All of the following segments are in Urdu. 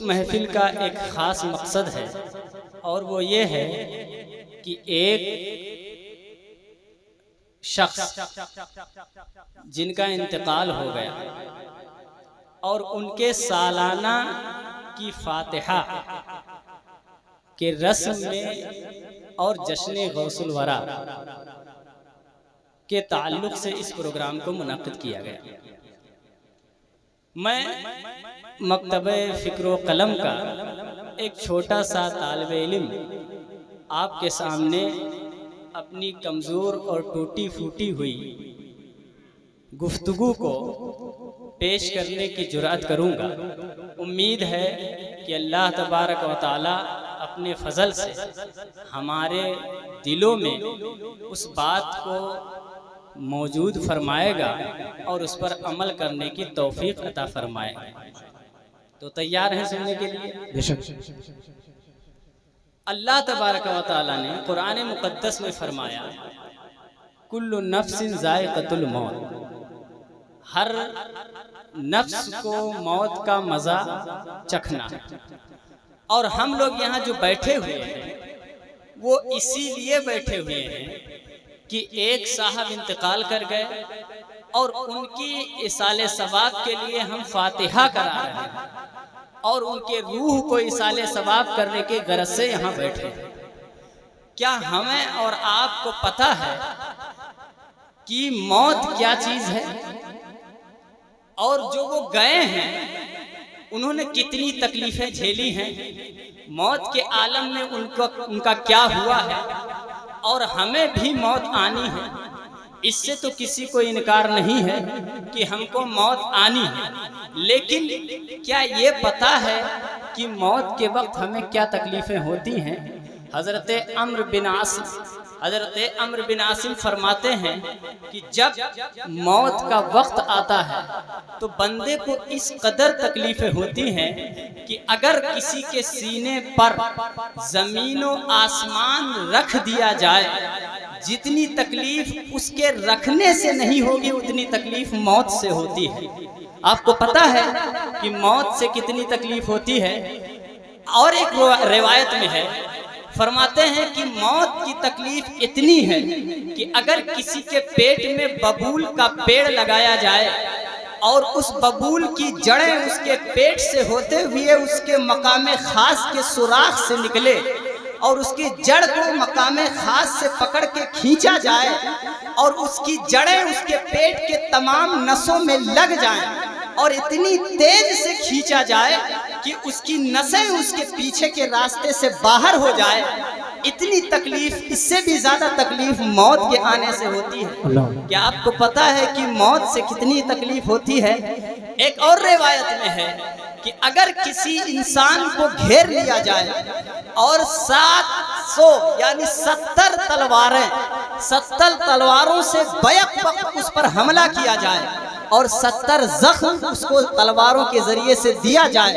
محفل کا ایک خاص مقصد ہے اور وہ یہ ہے کہ ایک شخص جن کا انتقال ہو گیا اور ان کے سالانہ کی فاتحہ کے رسم میں اور جشن غوث الورا کے تعلق سے اس پروگرام کو منعقد کیا گیا۔ میں مکتبہ فکر و قلم کا ایک چھوٹا سا طالب علم آپ کے سامنے اپنی کمزور اور ٹوٹی پھوٹی ہوئی گفتگو کو پیش کرنے کی جرأت کروں گا۔ امید ہے کہ اللہ تبارک و تعالی اپنے فضل سے ہمارے دلوں میں اس بات کو موجود فرمائے گا اور اس پر عمل کرنے کی توفیق عطا فرمائے گا۔ تو تیار ہیں سننے کے لیے؟ بے شک۔ اللہ تبارک و تعالی نے قرآن مقدس میں فرمایا کل نفس ذائقۃ الموت، ہر نفس کو موت کا مزہ چکھنا ہے۔ اور ہم لوگ یہاں جو بیٹھے ہوئے ہیں وہ اسی لیے بیٹھے ہوئے ہیں کہ ایک صاحب انتقال کر گئے اور ان کی ایصال ثواب کے لیے ہم فاتحہ کرا رہے ہیں اور ان کے روح کو ایصال ثواب کرنے کے غرض سے یہاں بیٹھے ہیں۔ کیا ہمیں اور آپ کو پتہ ہے کہ موت کیا چیز ہے اور جو وہ گئے ہیں انہوں نے کتنی تکلیفیں جھیلی ہیں، موت کے عالم میں ان کا کیا ہوا ہے اور ہمیں بھی موت آنی ہے۔ اس سے تو کسی کو انکار نہیں ہے کہ ہم کو موت آنی ہے، لیکن کیا یہ پتہ ہے کہ موت کے وقت ہمیں کیا تکلیفیں ہوتی ہیں؟ حضرت عمرو بن عاصم فرماتے ہیں کہ جب موت کا وقت آتا ہے تو بندے کو اس قدر تکلیفیں ہوتی ہیں کہ اگر کسی کے سینے پر زمین و آسمان رکھ دیا جائے، جتنی تکلیف اس کے رکھنے سے نہیں ہوگی اتنی تکلیف موت سے ہوتی ہے۔ آپ کو پتہ ہے کہ موت سے کتنی تکلیف ہوتی ہے؟ اور ایک روایت میں ہے، فرماتے ہیں کہ موت کی تکلیف اتنی ہے کہ اگر کسی کے پیٹ میں ببول کا پیڑ لگایا جائے اور اس ببول کی جڑیں اس کے پیٹ سے ہوتے ہوئے اس کے مقام خاص کے سوراخ سے نکلے اور اس کی جڑ کو مقام خاص سے پکڑ کے کھینچا جائے اور اس کی جڑیں اس کے پیٹ کے تمام نسوں میں لگ جائیں اور اتنی تیز سے کھینچا جائے کہ اس کی نسیں اس کے پیچھے کے راستے سے باہر ہو جائے، اتنی تکلیف، اس سے بھی زیادہ تکلیف موت کے آنے سے ہوتی ہے۔ کیا آپ کو پتہ ہے کہ موت سے کتنی تکلیف ہوتی ہے؟ ایک اور روایت میں ہے کہ اگر کسی انسان کو گھیر لیا جائے اور 700 یعنی 70 تلواروں سے بیک وقت اس پر حملہ کیا جائے اور 70 زخم اس کو تلواروں کے ذریعے سے دیا جائے،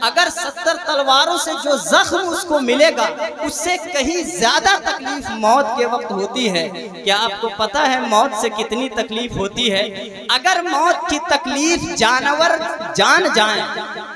اگر 70 تلواروں سے جو زخم اس کو ملے گا اس سے کہیں زیادہ تکلیف موت کے وقت ہوتی ہے۔ کیا آپ کو پتہ ہے موت سے کتنی تکلیف ہوتی ہے؟ اگر موت کی تکلیف جانور جان جائیں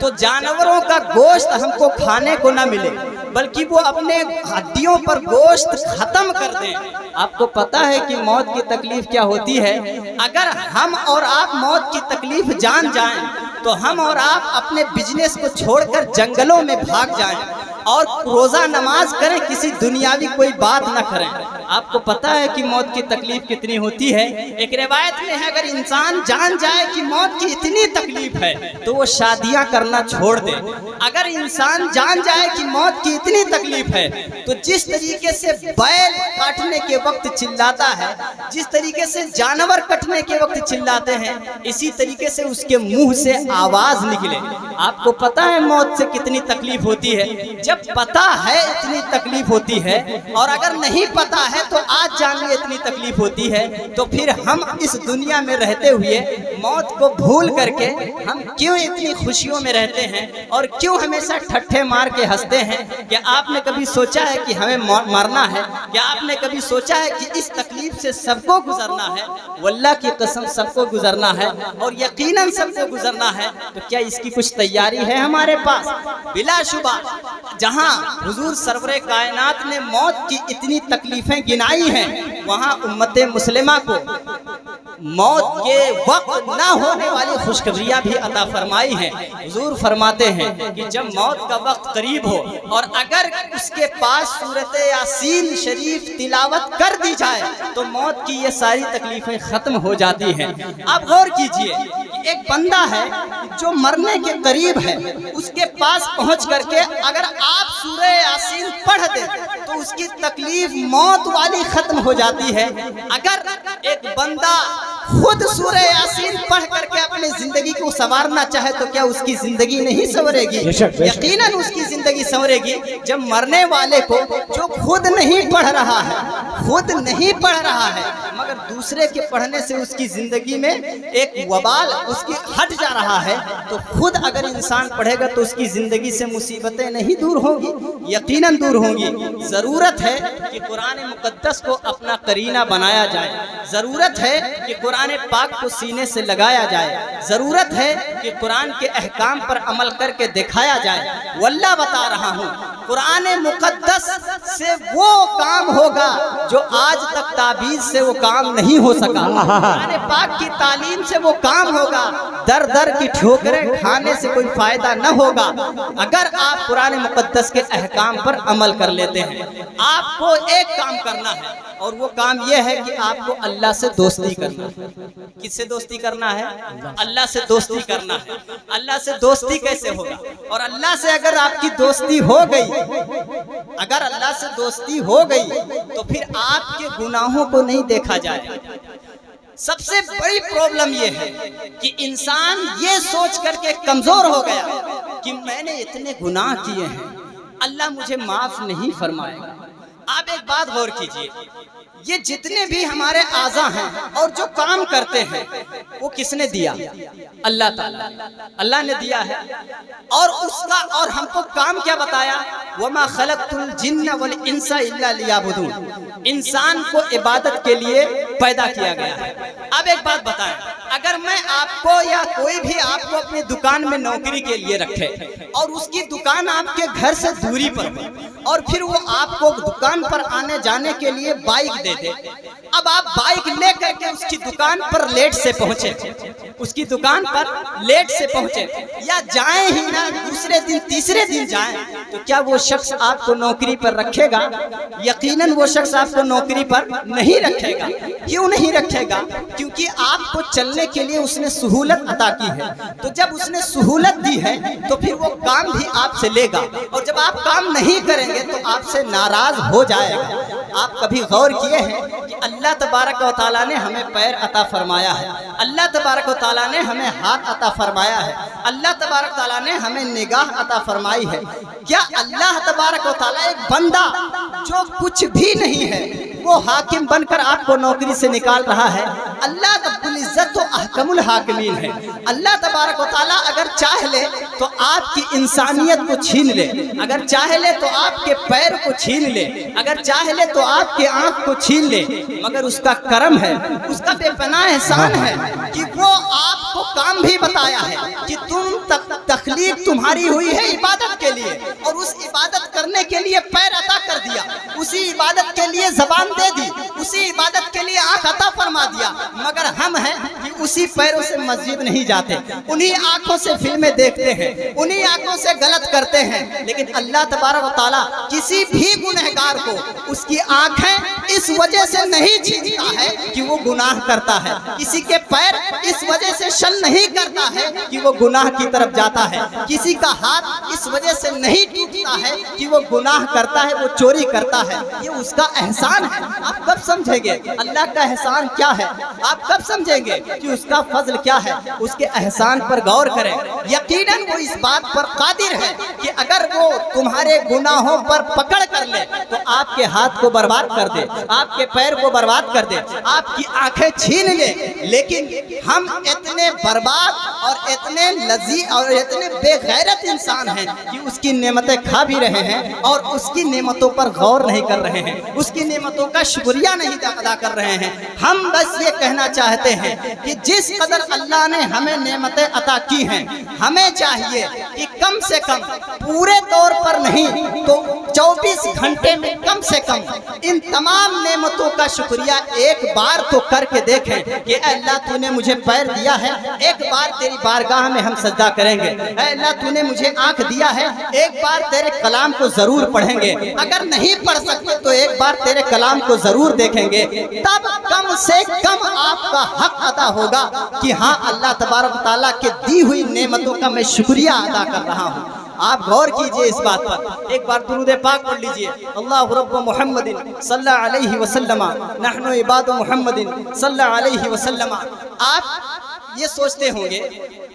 تو جانوروں کا گوشت ہم کو کھانے کو نہ ملے بلکہ وہ اپنے ہڈیوں پر گوشت ختم کر دیں۔ آپ کو پتہ ہے کہ موت کی تکلیف کیا ہوتی ہے؟ اگر ہم اور آپ موت کی تکلیف جان جائیں تو ہم اور آپ اپنے بزنس کو چھوڑ کر جنگلوں میں بھاگ جائیں اور روزہ نماز کریں، کسی دنیاوی کوئی بات نہ کریں۔ آپ کو پتہ ہے کہ موت کی تکلیف کتنی ہوتی ہے؟ ایک روایت میں ہے اگر انسان جان جائے کہ موت کی اتنی تکلیف ہے تو وہ شادیاں کرنا چھوڑ دے۔ اگر انسان جان جائے کہ موت کی اتنی تکلیف ہے تو جس طریقے سے بیل کاٹنے کے وقت چلاتا ہے، جس طریقے سے جانور کٹنے کے وقت چلاتے ہیں، اسی طریقے سے اس کے منہ سے آواز نکلے۔ آپ کو پتہ ہے موت سے کتنی تکلیف ہوتی ہے؟ جب پتہ ہے اتنی تکلیف ہوتی ہے اور اگر نہیں پتہ ہے ہے تو آج جان میں اتنی تکلیف ہوتی ہے، تو پھر ہم اس دنیا میں رہتے ہوئے موت کو بھول کر کے ہم کیوں اتنی خوشیوں میں رہتے ہیں اور کیوں ہمیشہ ٹھٹھے مار کے ہنستے ہیں؟ کیا آپ نے کبھی سوچا ہے کہ ہمیں مرنا ہے؟ کیا آپ نے کبھی سوچا ہے کہ اس تکلیف سے سب کو گزرنا ہے؟ واللہ کی قسم سب کو گزرنا ہے، اور یقیناً سب کو گزرنا ہے۔ تو کیا اس کی کچھ تیاری ہے ہمارے پاس؟ بلا شبہ جہاں حضور سرور کائنات نے موت کی اتنی تکلیفیں گنائی ہیں، وہاں امت مسلمہ کو موت کے وقت نہ ہونے والی خوشخبریاں بھی عطا فرمائی ہیں۔ حضور فرماتے ہیں کہ جب موت کا وقت قریب ہو اور اگر اس کے پاس سورۃ یاسین شریف تلاوت کر دی جائے تو موت کی یہ ساری تکلیفیں ختم ہو جاتی ہیں۔ آپ غور کیجئے، ایک بندہ ہے جو مرنے کے قریب ہے، اس کے پاس پہنچ کر کے اگر آپ سورہ یاسین پڑھ دیں تو اس کی تکلیف موت والی ختم ہو جاتی ہے۔ اگر ایک بندہ خود سورہ یاسین پڑھ کر کے اپنی زندگی کو سنوارنا چاہے تو کیا اس کی زندگی نہیں سنورے گی؟ یقیناً اس کی زندگی سنورے گی۔ جب مرنے والے کو جو خود نہیں پڑھ رہا ہے مگر دوسرے کے پڑھنے سے اس کی زندگی میں ایک وبال اس کی ہٹ جا رہا ہے، تو خود اگر انسان پڑھے گا تو اس کی زندگی سے مصیبتیں نہیں دور ہوں گی، یقیناً دور ہوں گی۔ ضرورت ہے کہ قرآن مقدس کو اپنا قرینہ بنایا جائے، ضرورت ہے کہ قرآن پاک کو سینے سے لگایا جائے، ضرورت ہے کہ قرآن کے احکام پر عمل کر کے دکھایا جائے۔ واللہ بتا رہا ہوں، قرآن مقدس سے وہ کام ہوگا جو آج تک تعبیر سے وہ کام نہیں ہو سکا، قرآن پاک کی تعلیم سے وہ کام ہوگا۔ در در کی ٹھوکریں کھانے سے کوئی فائدہ نہ ہوگا اگر آپ قرآن مقدس کے احکام پر عمل کر لیتے ہیں۔ آپ کو ایک کام کرنا ہے اور وہ کام یہ ہے کہ آپ کو اللہ سے دوستی کرنا ہے۔ کس سے دوستی کرنا ہے؟ اللہ سے دوستی کرنا ہے۔ اللہ سے دوستی کیسے ہوگا؟ اور اللہ سے اگر آپ کی دوستی ہو گئی، اگر اللہ سے دوستی ہو گئی تو پھر آپ کے گناہوں کو نہیں دیکھا جائے گا۔ سب سے بڑی پرابلم یہ ہے کہ انسان یہ سوچ کر کے کمزور ہو گیا کہ میں نے اتنے گناہ کیے ہیں، اللہ مجھے معاف نہیں فرمائے گا۔ آپ ایک بات غور کیجئے، یہ جتنے بھی ہمارے اعضاء ہیں اور جو کام کرتے ہیں وہ کس نے دیا؟ اللہ تعالیٰ، اللہ نے دیا ہے۔ اور اس کا اور ہم کو کام کیا بتایا؟ وَمَا خَلَقْتُ الْجِنَّ وَالْإِنسَ إِلَّا لِيَعْبُدُونَ، انسان کو عبادت کے لیے پیدا کیا گیا ہے۔ اب ایک بات بتائیں، اگر میں آپ کو یا کوئی بھی آپ کو اپنی دکان میں نوکری کے لیے رکھے اور اس کی دکان آپ کے گھر سے دوری پر ہو اور پھر وہ آپ کو دکان پر آنے جانے کے لیے بائک دے دے، اب آپ بائک لے کر کے اس کی دکان پر لیٹ سے پہنچے، اس کی دکان پر لیٹ سے پہنچے یا جائیں ہی نہ، دوسرے دن تیسرے دن جائیں، تو کیا وہ شخص آپ کو نوکری پر رکھے گا؟ یقیناً وہ شخص آپ کو نوکری پر نہیں رکھے گا۔ کیوں نہیں رکھے گا؟ کیونکہ آپ کو چلنے کے لیے اس نے سہولت عطا کی ہے، تو جب اس نے سہولت دی ہے تو پھر وہ کام بھی آپ سے لے گا، اور جب آپ کام نہیں کریں گے تو آپ سے ناراض ہو جائے گا۔ آپ کبھی غور کیے ہیں کہ اللہ تبارک و تعالیٰ نے ہمیں پیر عطا فرمایا ہے، اللہ تبارک و تعالیٰ نے ہمیں ہاتھ عطا فرمایا ہے، اللہ تبارک و تعالیٰ نے ہمیں نگاہ عطا فرمائی ہے۔ کیا اللہ تبارک و تعالیٰ ایک بندہ جو کچھ بھی نہیں ہے وہ حاکم بن کر آپ کو نوکری سے نکال رہا ہے؟ اللہ رب العزت تو احکم الحاکمین ہے۔ اللہ تبارک و تعالیٰ اگر چاہ لے تو آپ کی انسانیت کو چھین لے، اگر چاہ لے تو آپ کے پیر کو چھین لے، اگر چاہ لے تو آپ کے آنکھ کو چھین لے، مگر اس کا کرم ہے، اس کا بے پناہ احسان ہے کہ وہ آپ کو کام بھی بتایا ہے کہ تخلیق تمہاری ہوئی ہے عبادت کے لیے، اور اس عبادت کرنے کے لیے پیر عطا کر دیا، اسی عبادت کے لیے زبان دے دی، اسی عبادت کے لیے آنکھ عطا فرما دیا، مگر ہم ہیں کہ اسی پیروں سے مسجد نہیں جاتے، انہی آنکھوں سے فلمیں دیکھتے ہیں، انہی آنکھوں سے غلط کرتے ہیں۔ لیکن اللہ تبارک و تعالیٰ کسی بھی گنہگار کو اس کی آنکھیں اس وجہ سے نہیں چھینتا ہے کہ وہ گناہ کرتا ہے، کسی کے پیر اس وجہ سے شل نہیں کرتا ہے کہ وہ گناہ کی طرف جاتا ہے، کسی کا ہاتھ اس وجہ سے نہیں ٹوٹتا ہے کہ وہ گناہ کرتا ہے، وہ چوری کرتا ہے۔ یہ اس کا احسان ہے۔ آپ کب سمجھیں گے اللہ کا احسان کیا ہے؟ آپ کب سمجھیں گے کہ اس کا فضل کیا ہے، اس کے احسان پر غور کریں۔ یقیناً وہ اس بات پر قادر ہے کہ اگر وہ تمہارے گناہوں پر پکڑ کر لے تو آپ کے ہاتھ کو برباد کر دے، آپ کے پیر کو برباد کر دے، آپ کی آنکھیں چھین لے۔ لیکن ہم اتنے برباد اور اتنے لذیذ اور اتنے بے غیرت انسان ہیں کہ اس کی نعمتیں کھا بھی رہے ہیں اور اس کی نعمتوں پر غور نہیں کر رہے ہیں، اس کی نعمتوں کا شکریہ نہیں ادا کر رہے ہیں۔ ہم بس یہ کہنا چاہتے ہیں کہ جس قدر اللہ نے ہمیں نعمتیں عطا کی ہیں، ہمیں چاہیے کہ کم سے کم پورے طور پر نہیں تو 24 گھنٹے میں کم سے کم ان تمام نعمتوں کا شکریہ ایک بار تو کر کے دیکھیں کہ اے اللہ تو نے مجھے پیر دیا ہے، ایک بار تیری بارگاہ میں ہم سجدہ کریں گے۔ اے اللہ تو نے مجھے آنکھ دیا ہے، ایک بار تیرے کلام کو ضرور پڑھیں گے۔ اگر نہیں پڑھ سکتے تو ایک بار تیرے کلام کو ضرور دیکھیں گے، تب کم سے کم آپ کا حق ادا ہوگا کہ ہاں اللہ تبارک و تعالیٰ کے دی ہوئی نعمتوں کا میں شکریہ ادا کر رہا ہوں۔ آپ غور کیجئے اس بات پر، ایک بار درود پاک پڑھ لیجئے۔ اللہ رب محمد صلی اللہ علیہ وسلم نحن عباد محمد صلی اللہ علیہ وسلم۔ آپ یہ سوچتے ہوں گے،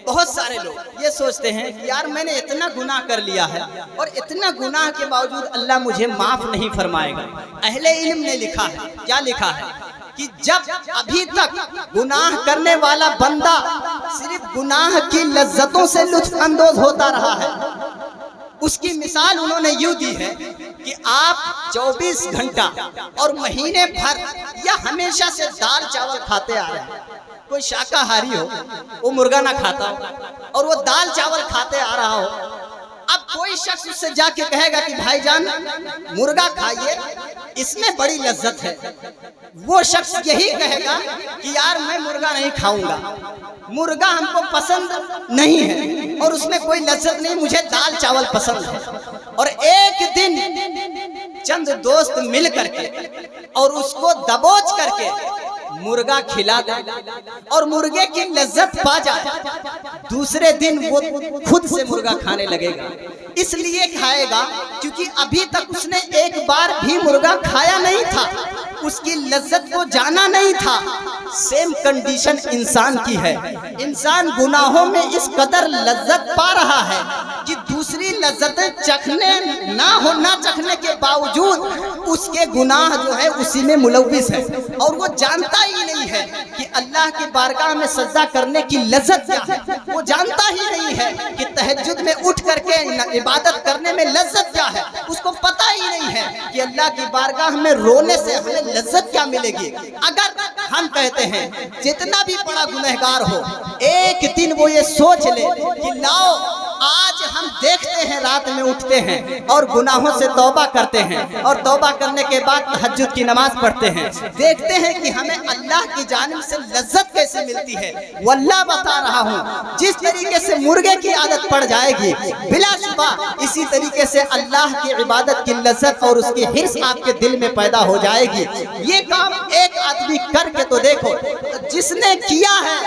بہت سارے لوگ یہ سوچتے ہیں کہ یار میں نے اتنا گناہ کر لیا ہے اور اتنا گناہ کے باوجود اللہ مجھے معاف نہیں فرمائے گا۔ اہل علم نے لکھا ہے، کیا لکھا ہے کہ جب ابھی تک گناہ کرنے والا بندہ صرف گناہ کی لذتوں سے لطف اندوز ہوتا رہا ہے، اس کی مثال انہوں نے یوں دی ہے کہ آپ 24 گھنٹہ اور مہینے بھر یا ہمیشہ سے دال چاول کھاتے آ رہے ہیں۔ کوئی شاکاہاری ہو، وہ مرغا نہ کھاتا ہو اور وہ دال چاول کھاتے آ رہا ہو، اب کوئی شخص اس سے جا کے کہے گا کہ بھائی جان مرغا کھائیے، اس میں بڑی لذت ہے، وہ شخص یہی کہے گا کہ یار میں مرغا نہیں کھاؤں گا، مرغا ہم کو پسند نہیں ہے اور اس میں کوئی لذت نہیں، مجھے دال چاول پسند ہے۔ اور ایک دن چند دوست مل کر کے اور اس کو دبوچ کر کے مرغا کھلا دے اور مرغے کی لذت پا جائے، دوسرے دن وہ خود سے مرغا کھانے لگے گا۔ اس لیے کھائے گا کیونکہ ابھی تک اس نے ایک بار بھی مرغا کھایا نہیں تھا، اس کی لذت کو جانا نہیں تھا۔ سیم کنڈیشن انسان کی ہے، انسان گناہوں میں اس قدر لذت پا رہا ہے کہ دوسری لذتیں چکھنے نہ چکھنے کے باوجود اس کے گناہ جو ہے اسی میں ملوث ہے اور وہ جانتا ہی نہیں ہے کہ اللہ کی بارگاہ میں سجدہ کرنے کی لذت کیا ہے، وہ جانتا ہی نہیں ہے کہ تہجد میں اٹھ کر کے عبادت کرنے میں لذت کیا ہے، اس کو پتہ ہی نہیں ہے کہ اللہ کی بارگاہ میں رونے سے ہمیں لذت کیا ملے گی۔ اگر ہم کہتے ہیں جتنا بھی بڑا گنہگار ہو ایک دن وہ یہ سوچ لے کہ لاؤ آج ہم دیکھتے ہیں رات میں اٹھتے ہیں اور گناہوں سے توبہ کرتے ہیں اور توبہ کرنے کے بعد تہجد کی نماز پڑھتے ہیں، دیکھتے ہیں کہ ہمیں اللہ کی جانب سے لذت کیسے ملتی ہے۔ واللہ بتا رہا ہوں جس طریقے سے مرغے کی عادت پڑ جائے گی بلا شبہ اسی طریقے سے اللہ کی عبادت کی لذت اور اس کی حرص آپ کے دل میں پیدا ہو جائے گی۔ یہ کام ایک آدمی کر کے تو دیکھو، جس نے کیا ہے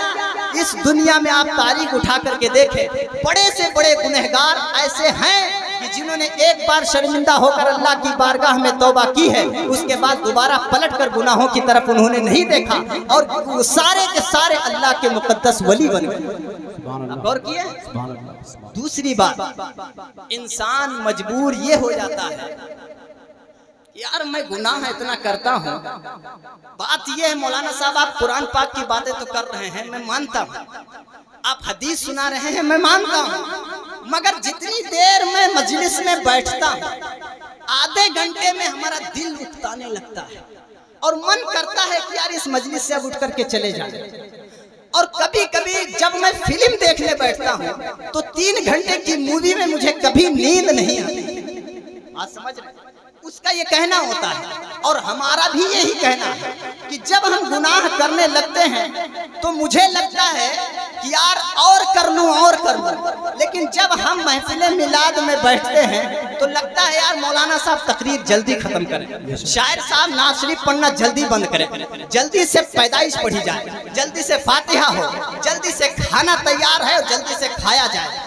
اس دنیا میں آپ تاریخ اٹھا کر کے دیکھیں، بڑے سے بڑے گنہگار ایسے ہیں کہ جنہوں نے ایک بار شرمندہ ہو کر اللہ کی بارگاہ میں توبہ کی ہے، اس کے بعد دوبارہ پلٹ کر گناہوں کی طرف انہوں نے نہیں دیکھا اور وہ سارے کے سارے اللہ کے مقدس ولی بن گئے۔ غور کیے؟ دوسری بات، انسان مجبور یہ ہو جاتا ہے یار میں گناہ اتنا کرتا ہوں، بات یہ ہے مولانا صاحب آپ قرآن پاک کی باتیں تو کر رہے ہیں میں مانتا ہوں، آپ حدیث سنا رہے ہیں میں مانتا ہوں، مگر جتنی دیر میں مجلس میں بیٹھتا ہوں آدھے گھنٹے میں ہمارا دل اکتانے لگتا ہے اور من کرتا ہے کہ یار اس مجلس سے اب اٹھ کر کے چلے جائیں۔ اور کبھی کبھی جب میں فلم دیکھنے بیٹھتا ہوں تو 3 گھنٹے کی مووی میں مجھے کبھی نیند نہیں آتی۔ آپ سمجھ رہے ہیں؟ اس کا یہ کہنا ہوتا ہے اور ہمارا بھی یہی کہنا ہے کہ جب ہم گناہ کرنے لگتے ہیں تو مجھے لگتا ہے کہ یار اور کر لوں، لیکن جب ہم محفل میلاد میں بیٹھتے ہیں تو لگتا ہے یار مولانا صاحب تقریر جلدی ختم کریں، شاعر صاحب نعت شریف پڑھنا جلدی بند کریں، جلدی سے پیدائش پڑھی جائے، جلدی سے فاتحہ ہو، جلدی سے کھانا تیار ہے اور جلدی سے کھایا جائے۔